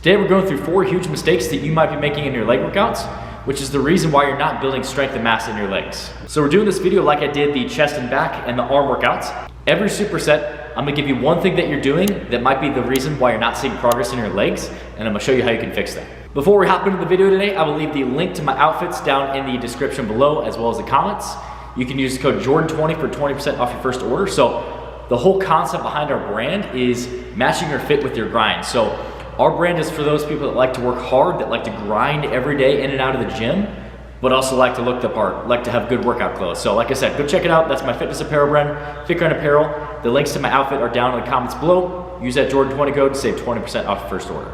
Today we're going through 4 huge mistakes that you might be making in your leg workouts, which is the reason why you're not building strength and mass in your legs. So we're doing this video like I did the chest and back and the arm workouts. Every superset, I'm gonna give you one thing that you're doing that might be the reason why you're not seeing progress in your legs, and I'm gonna show you how you can fix that. Before we hop into the video today, I will leave the link to my outfits down in the description below, as well as the comments. You can use code Jordan20 for 20% off your first order. So the whole concept behind our brand is matching your fit with your grind. So our brand is for those people that like to work hard, that like to grind every day in and out of the gym, but also like to look the part, like to have good workout clothes. So like I said, go check it out. That's my fitness apparel brand, FITGRIND Apparel. The links to my outfit are down in the comments below. Use that Jordan20 code to save 20% off your first order.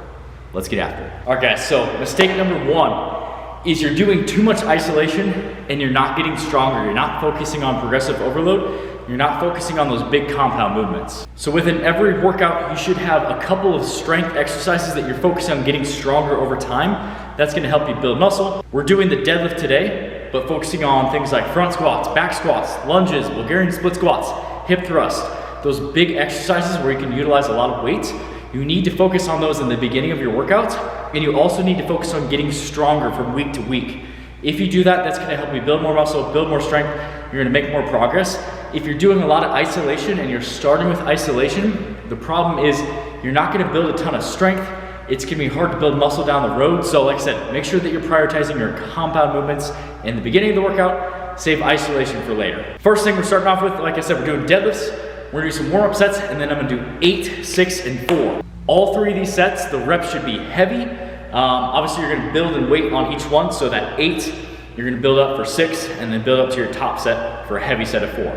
Let's get after it. All right guys, so mistake number 1 is you're doing too much isolation and you're not getting stronger. You're not focusing on progressive overload. You're not focusing on those big compound movements. So within every workout, you should have a couple of strength exercises that you're focusing on getting stronger over time. That's gonna help you build muscle. We're doing the deadlift today, but focusing on things like front squats, back squats, lunges, Bulgarian split squats, hip thrust, those big exercises where you can utilize a lot of weights. You need to focus on those in the beginning of your workouts, and you also need to focus on getting stronger from week to week. If you do that, that's gonna help you build more muscle, build more strength, you're gonna make more progress. If you're doing a lot of isolation and you're starting with isolation, the problem is you're not gonna build a ton of strength. It's gonna be hard to build muscle down the road. So like I said, make sure that you're prioritizing your compound movements in the beginning of the workout, save isolation for later. First thing we're starting off with, like I said, we're doing deadlifts. We're gonna do some warm-up sets, and then I'm gonna do 8, 6, and 4. All 3 of these sets, the reps should be heavy. Obviously you're gonna build in weight on each one, so that 8, you're gonna build up for 6, and then build up to your top set for a heavy set of 4.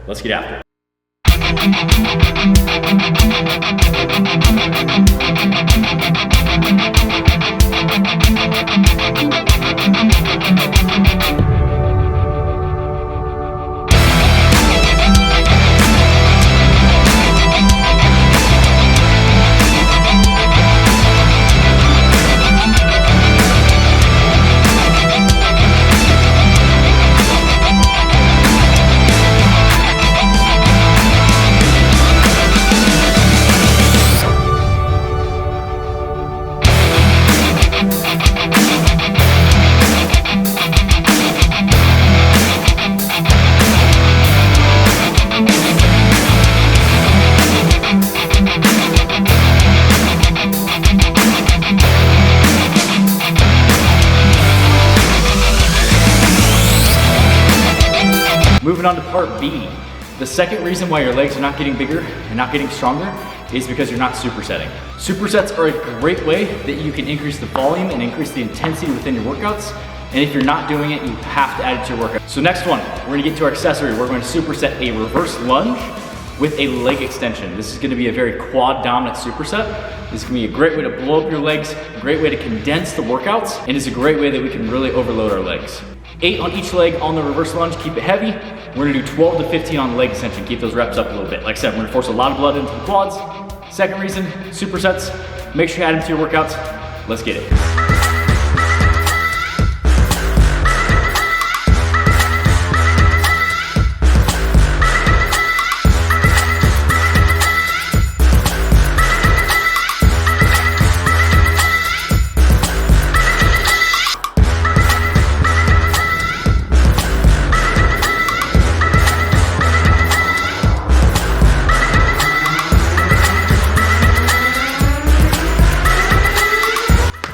Let's get after it. Moving on to part B. The second reason why your legs are not getting bigger and not getting stronger is because you're not supersetting. Supersets are a great way that you can increase the volume and increase the intensity within your workouts. And if you're not doing it, you have to add it to your workout. So next one, we're gonna get to our accessory. We're going to superset a reverse lunge with a leg extension. This is gonna be a very quad dominant superset. This is gonna be a great way to blow up your legs, a great way to condense the workouts, and it's a great way that we can really overload our legs. 8 on each leg on the reverse lunge, keep it heavy. We're gonna do 12 to 15 on the leg extension, keep those reps up a little bit. Like I said, we're gonna force a lot of blood into the quads. Second reason, supersets, make sure you add them to your workouts. Let's get it.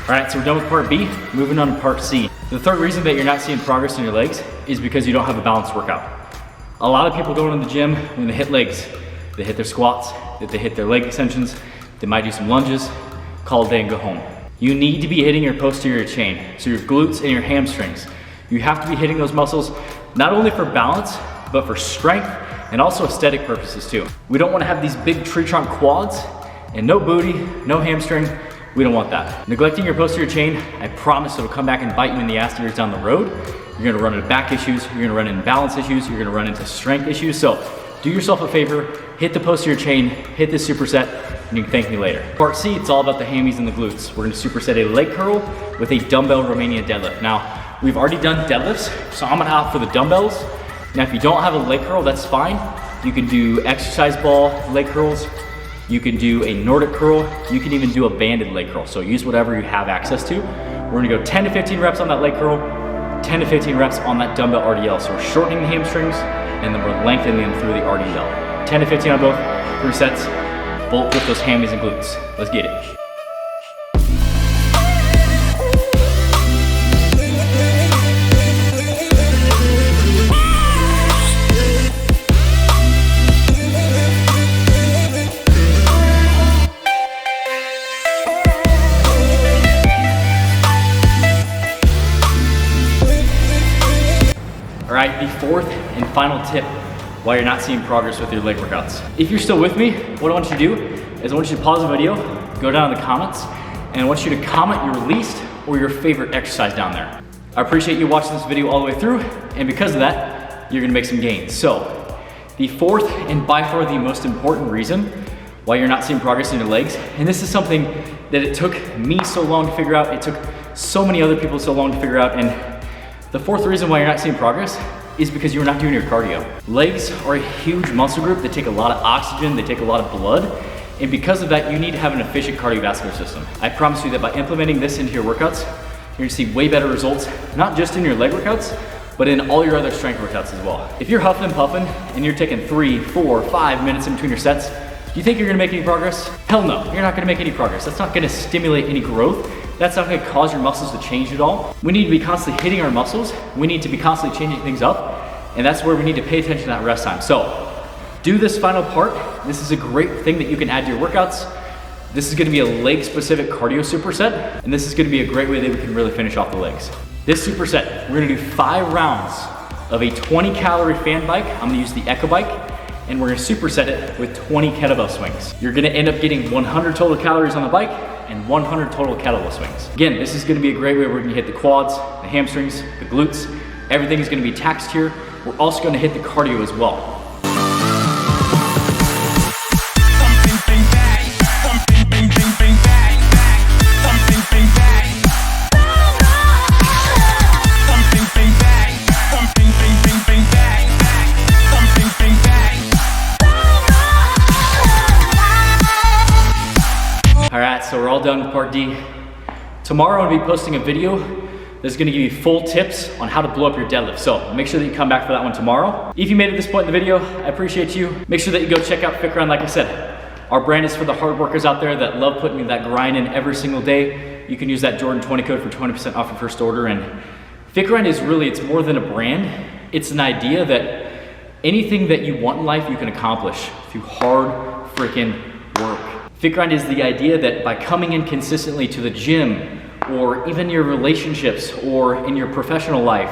All right, so we're done with part B, moving on to part C. The third reason that you're not seeing progress in your legs is because you don't have a balanced workout. A lot of people go into the gym, when they hit legs, they hit their squats, they hit their leg extensions, they might do some lunges, call it a day and go home. You need to be hitting your posterior chain, so your glutes and your hamstrings. You have to be hitting those muscles, not only for balance, but for strength and also aesthetic purposes too. We don't wanna have these big tree trunk quads and no booty, no hamstring. We don't want that. Neglecting your posterior chain, I promise it'll come back and bite you in the ass years down the road. You're gonna run into back issues, you're gonna run into balance issues, you're gonna run into strength issues. So do yourself a favor, hit the posterior chain, hit this superset, and you can thank me later. Part C, it's all about the hammies and the glutes. We're gonna superset a leg curl with a dumbbell Romanian deadlift. Now, we've already done deadlifts, so I'm gonna opt for the dumbbells. Now, if you don't have a leg curl, that's fine. You can do exercise ball leg curls. You can do a Nordic curl. You can even do a banded leg curl. So use whatever you have access to. We're gonna go 10 to 15 reps on that leg curl, 10 to 15 reps on that dumbbell RDL. So we're shortening the hamstrings and then we're lengthening them through the RDL. 10 to 15 on both, 3 sets. Bulletproof those hammies and glutes. Let's get it. All right, the fourth and final tip why you're not seeing progress with your leg workouts. If you're still with me, what I want you to do is I want you to pause the video, go down in the comments, and I want you to comment your least or your favorite exercise down there. I appreciate you watching this video all the way through, and because of that, you're gonna make some gains. So, the fourth and by far the most important reason why you're not seeing progress in your legs, and this is something that it took me so long to figure out, it took so many other people so long to figure out, and the fourth reason why you're not seeing progress is because you're not doing your cardio. Legs are a huge muscle group that take a lot of oxygen, they take a lot of blood, and because of that, you need to have an efficient cardiovascular system. I promise you that by implementing this into your workouts, you're gonna see way better results, not just in your leg workouts, but in all your other strength workouts as well. If you're huffing and puffing and you're taking 3, 4, 5 minutes in between your sets, do you think you're gonna make any progress? Hell no, you're not gonna make any progress. That's not gonna stimulate any growth. That's not gonna cause your muscles to change at all. We need to be constantly hitting our muscles. We need to be constantly changing things up. And that's where we need to pay attention to that rest time. So do this final part. This is a great thing that you can add to your workouts. This is gonna be a leg specific cardio superset. And this is gonna be a great way that we can really finish off the legs. This superset, we're gonna do 5 rounds of a 20 calorie fan bike. I'm gonna use the Echo bike. And we're gonna superset it with 20 kettlebell swings. You're gonna end up getting 100 total calories on the bike and 100 total kettlebell swings. Again, this is gonna be a great way we're gonna hit the quads, the hamstrings, the glutes. Everything is gonna be taxed here. We're also gonna hit the cardio as well. All right, so we're all done with part D. Tomorrow I'm gonna be posting a video that's gonna give you full tips on how to blow up your deadlift. So make sure that you come back for that one tomorrow. If you made it this point in the video, I appreciate you. Make sure that you go check out FITGRIND, like I said. Our brand is for the hard workers out there that love putting that grind in every single day. You can use that Jordan 20 code for 20% off your first order. And FITGRIND is really, it's more than a brand. It's an idea that anything that you want in life, you can accomplish through hard freaking work. FITGRIND is the idea that by coming in consistently to the gym, or even your relationships, or in your professional life,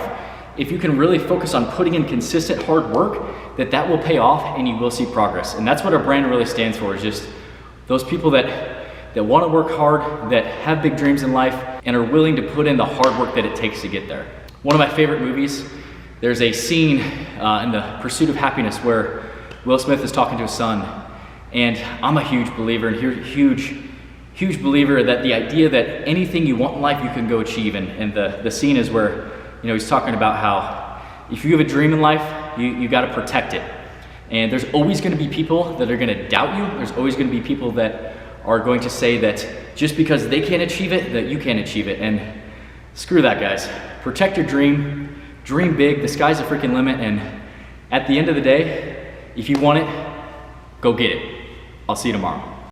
if you can really focus on putting in consistent hard work, that will pay off and you will see progress. And that's what our brand really stands for, is just those people that want to work hard, that have big dreams in life, and are willing to put in the hard work that it takes to get there. One of my favorite movies, there's a scene in The Pursuit of Happiness where Will Smith is talking to his son. And I'm a huge believer, and huge believer that the idea that anything you want in life, you can go achieve. And the scene is where, you know, he's talking about how if you have a dream in life, you gotta protect it. And there's always gonna be people that are gonna doubt you. There's always gonna be people that are going to say that just because they can't achieve it, that you can't achieve it. And screw that, guys. Protect your dream, dream big, the sky's the freaking limit. And at the end of the day, if you want it, go get it. I'll see you tomorrow.